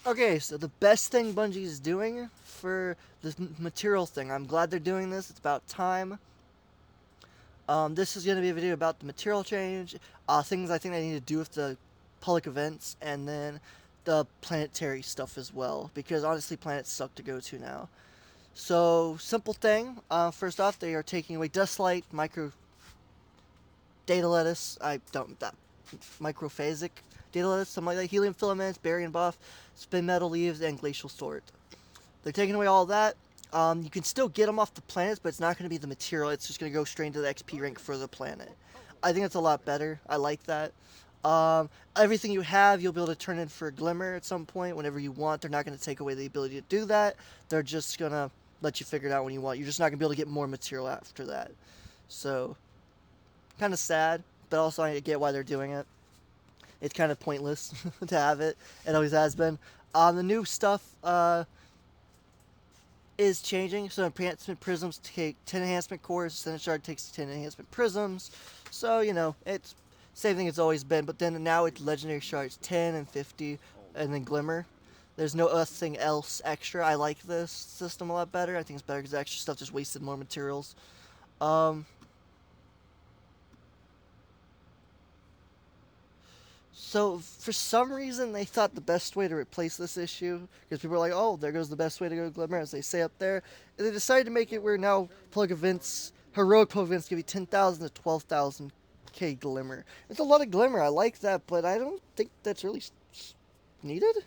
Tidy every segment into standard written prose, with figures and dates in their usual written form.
Okay, so the best thing Bungie is doing for the material thing, I'm glad they're doing this. It's about time. This is going to be a video about the material change, things I think they need to do with the public events, and then the planetary stuff as well. Because honestly, planets suck to go to now. So simple thing. First off, they are taking away Dustlight, Micro Data Lettuce. I don't that Microphasic Data Lettuce, something like that. Helium filaments, Barium buff, Spin Metal leaves, and Glacial Sword. They're taking away all that. You can still get them off the planets, but it's not going to be the material. It's just going to go straight into the XP rank for the planet. I think it's a lot better. I like that. Everything you have, you'll be able to turn in for a Glimmer at some point whenever you want. They're not going to take away the ability to do that. They're just going to let you figure it out when you want. You're just not going to be able to get more material after that. So, kind of sad, but also I get why they're doing it. It's kind of pointless to have it. It always has been. The new stuff is changing. So enhancement prisms take 10 enhancement cores. Ascendant shard takes 10 enhancement prisms. So it's same thing it's always been. But then now it's legendary shards 10 and 50, and then glimmer. There's no thing else extra. I like this system a lot better. I think it's better because extra stuff just wasted more materials. Um, So for some reason they thought the best way to replace this issue, because people are like, oh, there goes the best way to go to Glimmer, as they say up there, and they decided to make it where now plug events, heroic plug events give you 10,000 to 12,000 K Glimmer. It's a lot of Glimmer. I like that, but I don't think that's really needed.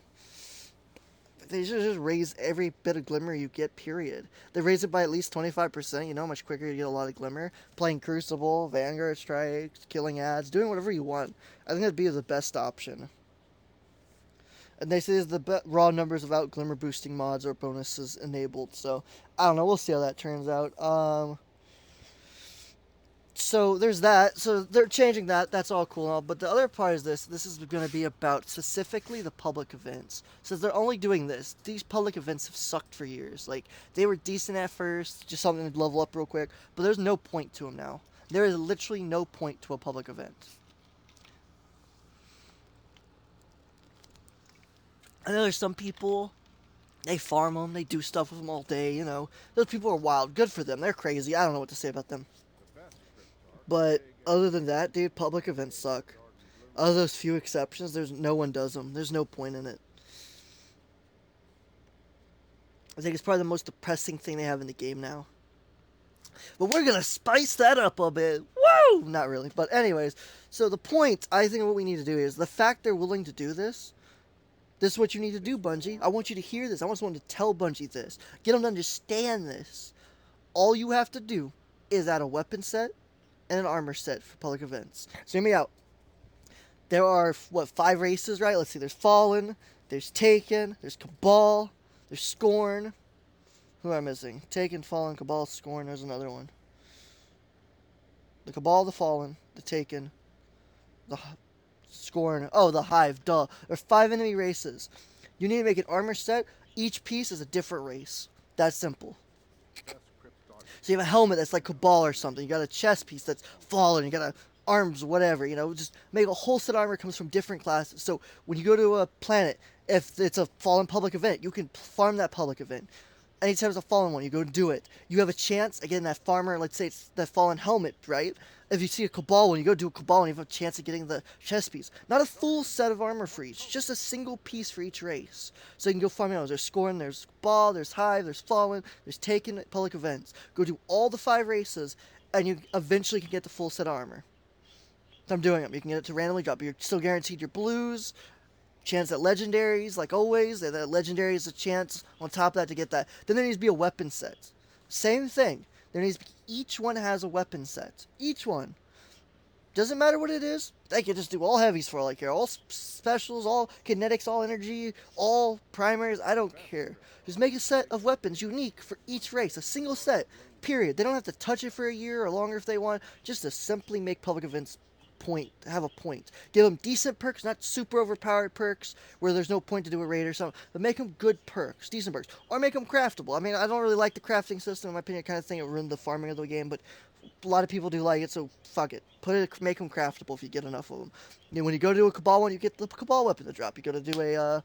They should just raise every bit of Glimmer you get, period. They raise it by at least 25%. You know how much quicker you get a lot of Glimmer? Playing Crucible, Vanguard Strikes, killing ads, doing whatever you want. I think that'd be the best option. And they say there's the raw numbers without Glimmer boosting mods or bonuses enabled. So, I don't know. We'll see how that turns out. So there's that. So they're changing that. That's all cool and all. But the other part is this. This is going to be about specifically the public events. So they're only doing this. These public events have sucked for years. Like, they were decent at first, just something to level up real quick. But there's no point to them now. There is literally no point to a public event. I know there's some people, they farm them, they do stuff with them all day. Those people are wild. Good for them. They're crazy. I don't know what to say about them. But other than that, dude, public events suck. Other those few exceptions, there's no one does them. There's no point in it. I think it's probably the most depressing thing they have in the game now. But we're gonna spice that up a bit. Woo! Not really, but anyways. So the point, I think, what we need to do is the fact they're willing to do this. This is what you need to do, Bungie. I want you to hear this. I want someone to tell Bungie this. Get them to understand this. All you have to do is add a weapon set and an armor set for public events. So hear me out. There are, 5 races, right? Let's see. There's Fallen, there's Taken, there's Cabal, there's Scorn. Who am I missing? Taken, Fallen, Cabal, Scorn. There's another one. The Cabal, the Fallen, the Taken, the Scorn. Oh, the Hive. Duh. There are 5 enemy races. You need to make an armor set. Each piece is a different race. That's simple. So you have a helmet that's like Cabal or something. You got a chest piece that's Fallen. You got a arms, whatever. Just make a whole set of armor comes from different classes. So when you go to a planet, if it's a Fallen public event, you can farm that public event. Anytime it's a Fallen one, you go do it. You have a chance, again, that farmer, let's say it's that Fallen helmet, right? If you see a Cabal one, you go do a Cabal one, you have a chance of getting the chest piece. Not a full set of armor for each, just a single piece for each race. So you can go farm out. There's Scorn, there's Cabal, there's Hive, there's Fallen, there's Taken public events. Go do all the 5 races, and you eventually can get the full set of armor. I'm doing them. You can get it to randomly drop. You're still guaranteed your blues, chance at legendaries, like always. That legendary is a chance on top of that to get that. Then there needs to be a weapon set. Same thing. There needs to be, each one has a weapon set. Each one. Doesn't matter what it is. They can just do all heavies for all I care. All specials, all kinetics, all energy, all primaries. I don't care. Just make a set of weapons unique for each race. A single set. Period. They don't have to touch it for a year or longer if they want. Just to simply make public events have a point. Give them decent perks, not super overpowered perks where there's no point to do a raid or something, but make them good perks, decent perks, or make them craftable. I mean, I don't really like the crafting system, in my opinion. I kind of think it ruined the farming of the game, but a lot of people do like it, so fuck it. Make them craftable if you get enough of them. When you go to a Cabal one, you get the Cabal weapon to drop. You go to do a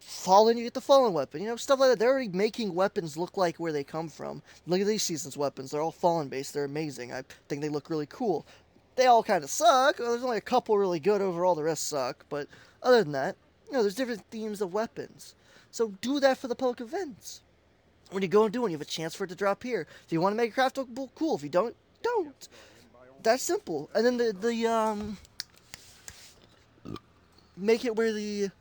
Fallen, you get the Fallen weapon. You know, stuff like that. They're already making weapons look like where they come from. Look at these season's weapons. They're all Fallen based. They're amazing. I think they look really cool. They all kind of suck. There's only a couple really good overall. The rest suck. But other than that, you know, there's different themes of weapons. So do that for the public events. When you go and do one, you have a chance for it to drop here. If you want to make a craftable, cool. If you don't, don't. That's simple. And then the make it where the,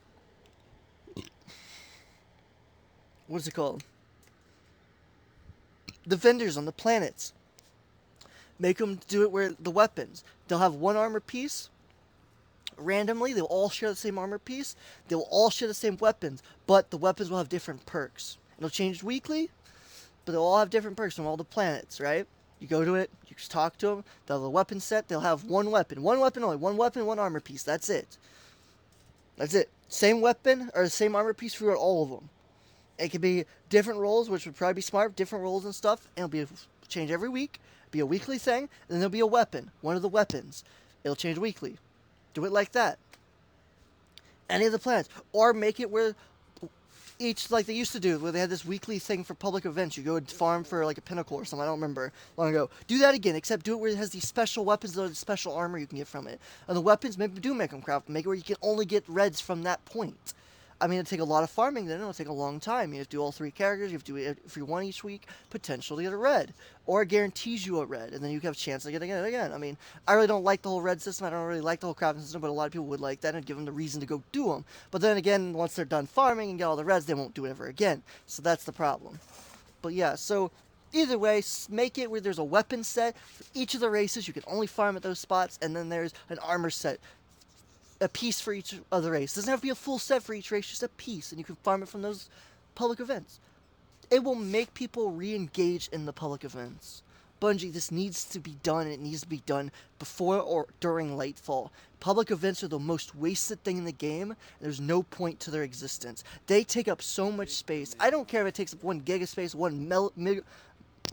what's it called? The vendors on the planets. Make them do it where the weapons. They'll have one armor piece. Randomly, they'll all share the same armor piece. They'll all share the same weapons, but the weapons will have different perks. It'll change weekly, but they'll all have different perks from all the planets, right? You go to it, you just talk to them, they'll have a weapon set, they'll have one weapon only, one weapon, one armor piece, that's it. That's it. Same weapon, or the same armor piece for all of them. It could be different roles, which would probably be smart, different roles and stuff, and it'll be change every week, be a weekly thing, and then there'll be a weapon, one of the weapons. It'll change weekly. Do it like that. Any of the planets. Or make it where each, like they used to do, where they had this weekly thing for public events. You go and farm for like a pinnacle or something. I don't remember. Long ago. Do that again, except do it where it has these special weapons or the special armor you can get from it. And the weapons, maybe do make them craft. Make it where you can only get reds from that point. I mean, it'll take a lot of farming, then it'll take a long time. You have to do all 3 characters, you have to do it every one each week, potentially get a red. Or it guarantees you a red, and then you have a chance to get it again. I mean, I really don't like the whole red system, I don't really like the whole crafting system, but a lot of people would like that and give them the reason to go do them. But then again, once they're done farming and get all the reds, they won't do it ever again. So that's the problem. But yeah, so either way, make it where there's a weapon set for each of the races, you can only farm at those spots, and then there's an armor set. A piece for each of the race. It doesn't have to be a full set for each race, just a piece, and you can farm it from those public events. It will make people re-engage in the public events. Bungie, this needs to be done, and it needs to be done before or during Lightfall. Public events are the most wasted thing in the game, and there's no point to their existence. They take up so much space. I don't care if it takes up 1 gig of space, 1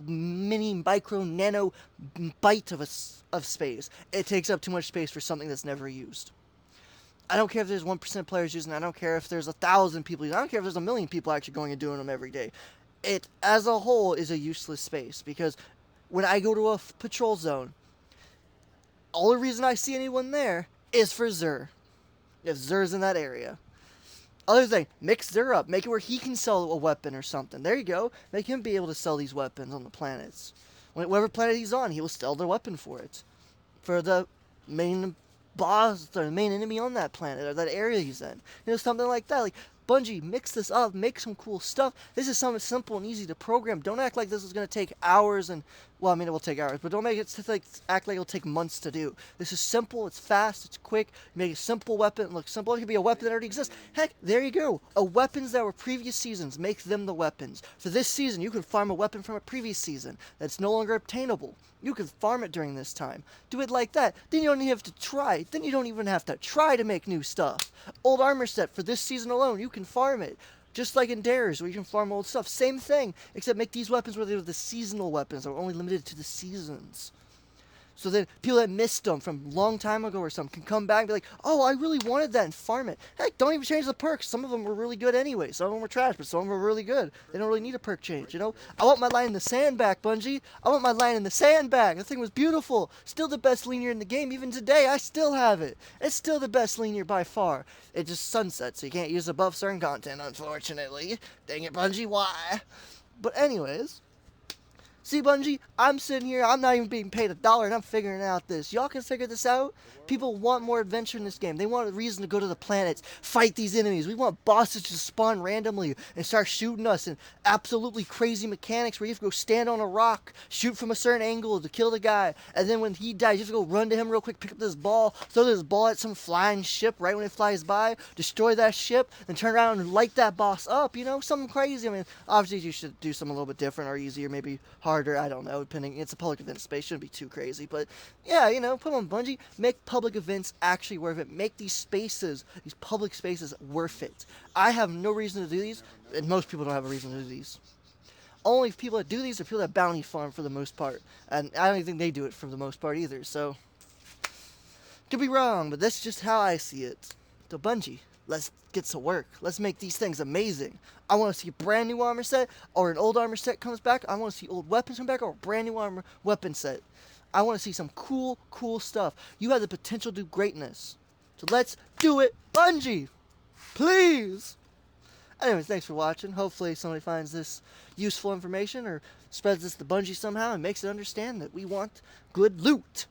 mini, micro, nano byte of space. It takes up too much space for something that's never used. I don't care if there's 1% players using it. I don't care if there's 1,000 people using it. I don't care if there's 1,000,000 people actually going and doing them every day. It, as a whole, is a useless space. Because when I go to a patrol zone, all the reason I see anyone there is for Xur. If Xur's in that area. Other thing, mix Xur up. Make it where he can sell a weapon or something. There you go. Make him be able to sell these weapons on the planets. Whatever planet he's on, he will sell their weapon for it. For the main boss or the main enemy on that planet or that area he's in. You know, something like that. Like, Bungie, mix this up, make some cool stuff. This is something simple and easy to program. Don't act like this is going to take hours and, well, I mean, it will take hours, but don't make it act like it'll take months to do. This is simple, it's fast, it's quick. You make a simple weapon look simple. It could be a weapon that already exists. Heck, there you go. Weapons that were previous seasons, make them the weapons. For this season, you can farm a weapon from a previous season that's no longer obtainable. You can farm it during this time. Do it like that. Then you don't even have to try. Then you don't even have to try to make new stuff. Old armor set for this season alone, you can farm it. Just like in Dares, where you can farm old stuff. Same thing, except make these weapons where they're the seasonal weapons, that are only limited to the seasons. So that people that missed them from a long time ago or something can come back and be like, oh, I really wanted that, and farm it. Heck, don't even change the perks. Some of them were really good anyway. Some of them were trash, but some of them were really good. They don't really need a perk change, you know? I want my line in the sand back, Bungie. I want my line in the sand back. The thing was beautiful. Still the best linear in the game. Even today, I still have it. It's still the best linear by far. It just sunsets, so you can't use above certain content, unfortunately. Dang it, Bungie, why? But anyways... See, Bungie, I'm sitting here, I'm not even being paid $1, and I'm figuring out this. Y'all can figure this out? People want more adventure in this game. They want a reason to go to the planets, fight these enemies. We want bosses to spawn randomly and start shooting us, and absolutely crazy mechanics where you have to go stand on a rock, shoot from a certain angle to kill the guy, and then when he dies, you have to go run to him real quick, pick up this ball, throw this ball at some flying ship right when it flies by, destroy that ship, then turn around and light that boss up, you know? Something crazy. I mean, obviously you should do something a little bit different or easier, maybe harder, I don't know, depending. It's a public event space, shouldn't be too crazy, but yeah, you know, put on Bungie, make public events actually worth it, make these spaces, these public spaces worth it. I have no reason to do these, and most people don't have a reason to do these. Only people that do these are people that bounty farm for the most part, and I don't even think they do it for the most part either, so could be wrong, but that's just how I see it. So Bungie, let's get to work. Let's make these things amazing. I want to see a brand new armor set, or an old armor set comes back. I want to see old weapons come back, or a brand new armor weapon set. I want to see some cool stuff. You have the potential to do greatness. So let's do it, Bungie! Please! Anyways, thanks for watching. Hopefully somebody finds this useful information or spreads this to Bungie somehow and makes it understand that we want good loot.